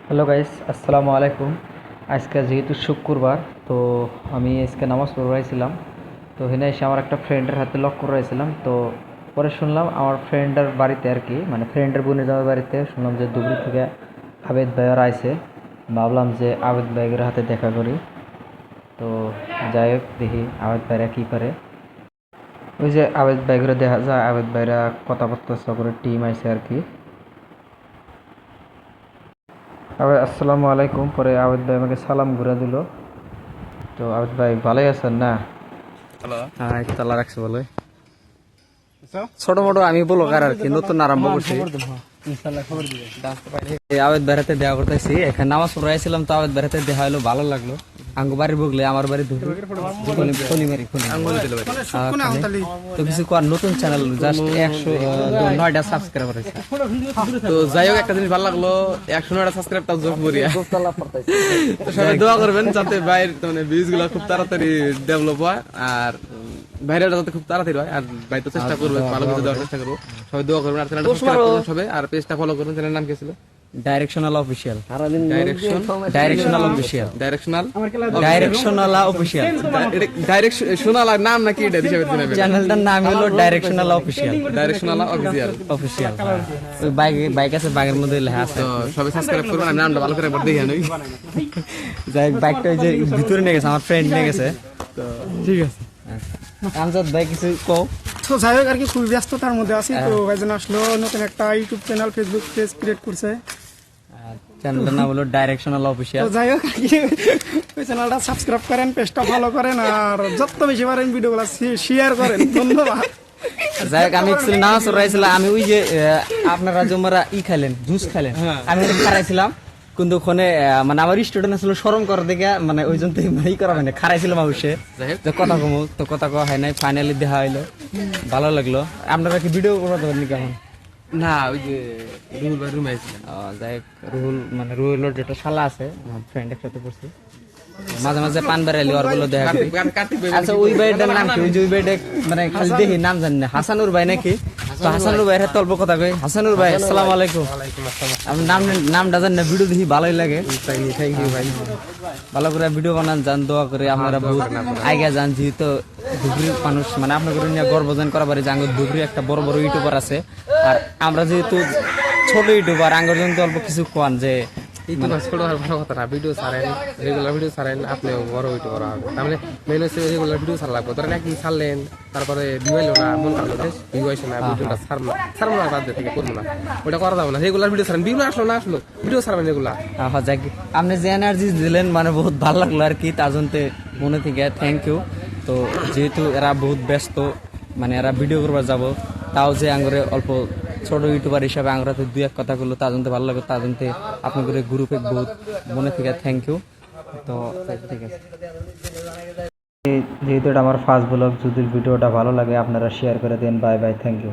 Hello guys, আসসালামু আলাইকুম। আজকে যেহেতু শুক্রবার, তো আমি আজকে নামাজ পড়াইছিলাম। তো এখানে এসে আমার একটা ফ্রেন্ডের হাতে লক করাইছিলাম। তো পরে শুনলাম আমার ফ্রেন্ডের বাড়িতে আর কি, মানে ফ্রেন্ডের বোনের যাওয়ার বাড়িতে শুনলাম যে ধুবড়ি থেকে আবেদ ভাইয়ার আইছে। ভাবলাম যে আবেদ ভাইয়ের হাতে দেখা করি। তো যাই হোক, দেখি আবেদ ভাইরা কী করে। ওই যে আবেদ ভাইগুলো দেখা যায়, আবেদ ভাইরা কথাবার্তা করে টিম আইছে আর কি। আবার আসসালামু আলাইকুম, পরে আবেদ ভাই আমাকে সালাম ঘুরে দিল। তো আবেদ ভাই ভালোই আছেন না? হ্যালো। হ্যাঁ, তালা রাখছে বলে ছোট মোটো আমি বলো কার আর কি, নতুন আরম্ভ করছি। এই আবেদ বেড়াতে দেওয়া করতেছি, এখানে নামাজ পড়াইছিলাম। তো আবেদ বেড়াতে দেওয়া হলো, ভালো লাগলো। আঙ্গু বাড়ি বগলে আমার বাড়ি তো কিছু কর, নতুন চ্যানেল, জাস্ট 109টা সাবস্ক্রাইবার হয়েছে। তো যাই হোক, একটা জিনিস ভালো লাগলো, 109টা সাবস্ক্রাইবটা যোগ করিয়া। তো সবাই দোয়া করবেন যাতে বাইরের মানে ভিউজ গুলো খুব তাড়াতাড়ি ডেভেলপ হয়, আর বাইরেটা যাতে খুব তাড়াতাড়ি হয়। আর ভাই তো চেষ্টা করবে, ভালো কিছু দেওয়ার চেষ্টা করবো। সবাই দোয়া করবেন, আর চ্যানেলটা সাবস্ক্রাইব করবেন সবাই, আর পেজটা ফলো করবেন। চ্যানেলের নাম কি ছিল? Directional official. Directional official directional নাম নাকি এটা হিসাবে দিবেন? চ্যানেলটার নাম হলো ডাইরেকশনাল অফিসিয়াল। অফিসিয়াল। ওই বাইক আছে, বাইকের মধ্যে লেখা আছে। তো সবাই সাবস্ক্রাইব করবেন, আমি নামটা ভালো করে একবার দেখে নই। যাই, বাইকটা ওই যে ভিতরে নিয়ে গেছে, আমার ফ্রেন্ড নিয়ে গেছে। তো ঠিক আছে, আমজাদ ভাই কিছু কও। তো যাই হোক আর কি, খুবই ব্যস্ততার মধ্যে আছি। তো ভাইজান আসলো, নতুন একটা YouTube channel, Facebook page create করছে। চ্যানেলটার নাম হলো ডাইরেকশনাল অফিসিয়াল। তো যাই হোক আর কি, ওই চ্যানেলটা সাবস্ক্রাইব করেন, পেজটা ফলো করেন, আর যত বেশি পারেন ভিডিওগুলো শেয়ার করেন। ধন্যবাদ। যাই হোক, আমি অ্যাকচুয়ালি নামাজ পড়াইছিলাম। আমি ওই যে আপনারা জমারা খাইলেন, জুস খাইলেন, আমি খারাইছিলাম। কিন্তু ওখানে মানে আমার স্টুডেন্ট আসলে শরম করে দেখে, মানে ওই জন্য করা হয় না, খারাইছিলাম অবশ্যই। কথা কমো, তো কথা কওয়া হয় নাই, ফাইনালি দেখা হইলো, ভালো লাগলো। আপনারা কি ভিডিও করতে পারেন কেমন? না ওই যে রুহুল ভাই রুমে আইছিলেন। যাই হোক, রুহুলের যেটা শালা আছে, আমার ফ্রেন্ড একসাথে পড়ছি, মাঝে মাঝে পান বেড়াইলে ওর গুলো দেখা করি। আচ্ছা, ওই ভাইটার নাম কি? ওই ভাইটা মানে খালি দেখি, নাম জানি না। হাসানুর ভাই নাকি? তো হাসানুর ভাই হাতে অল্প কথা কই। হাসানুর ভাই, আসসালামু আলাইকুম। আমি নামটা জানি না, ভিডিও দেখি ভালোই লাগে। থ্যাংক ইউ ভাই, ভালো করে ভিডিও বানান, যান, দোয়া করে আপনারা বহুত আগে যান। যেহেতু ধুবড়ির মানুষ, মানে আপনাদের নিয়ে গর্বজন করা পারে যে আঙ্গুর ধুবড়ি একটা বড় বড় ইউটিউবার আছে। আর আমরা যেহেতু ছোট ইউটিউবার, আঙ্গুর জন্য অল্প কিছু কোয়ান যে ভিডিও ছাড়েন, রেগুলার ভিডিও ছাড়েন, আপনি বড় হইতে বড় হবে। তার মানে মেন হচ্ছে রেগুলার ভিডিও ছাড়া লাগবে। ধরেন একদিন ছাড়লেন, তারপরে ভিউ আইলো না, মন খারাপ হচ্ছে, ভিউ আইসে না, ভিডিওটা ছাড়বো না, বাদ থেকে করবো না, ওটা করা যাবে না। রেগুলার ভিডিও ছাড়েন, ভিউ আসলো না আসলো, ভিডিও ছাড়বেন রেগুলার। যাক, আপনি যে এনার্জি দিলেন, মানে বহুত ভালো লাগলো আর কি, তার জন্য মনে থেকে থ্যাংক ইউ। তো যেহেতু এরা বহুত ব্যস্ত, মানে এরা ভিডিও করবার যাব, তাও যে আঙ্গুরে অল্প ছোট ইউটিউবার হিসাবে আঙ্গুরাতে দুই এক কথা করলো, তার জন্য ভালো লাগলো। তার জন্য আপনাদের গ্রুপে বহুত মনে থেকে থ্যাংক ইউ। তো ঠিক আছে, যেহেতু এটা আমার ফার্স্ট ব্লগ, যদি ভিডিওটা ভালো লাগে আপনারা শেয়ার করে দেন। Bye bye, thank you.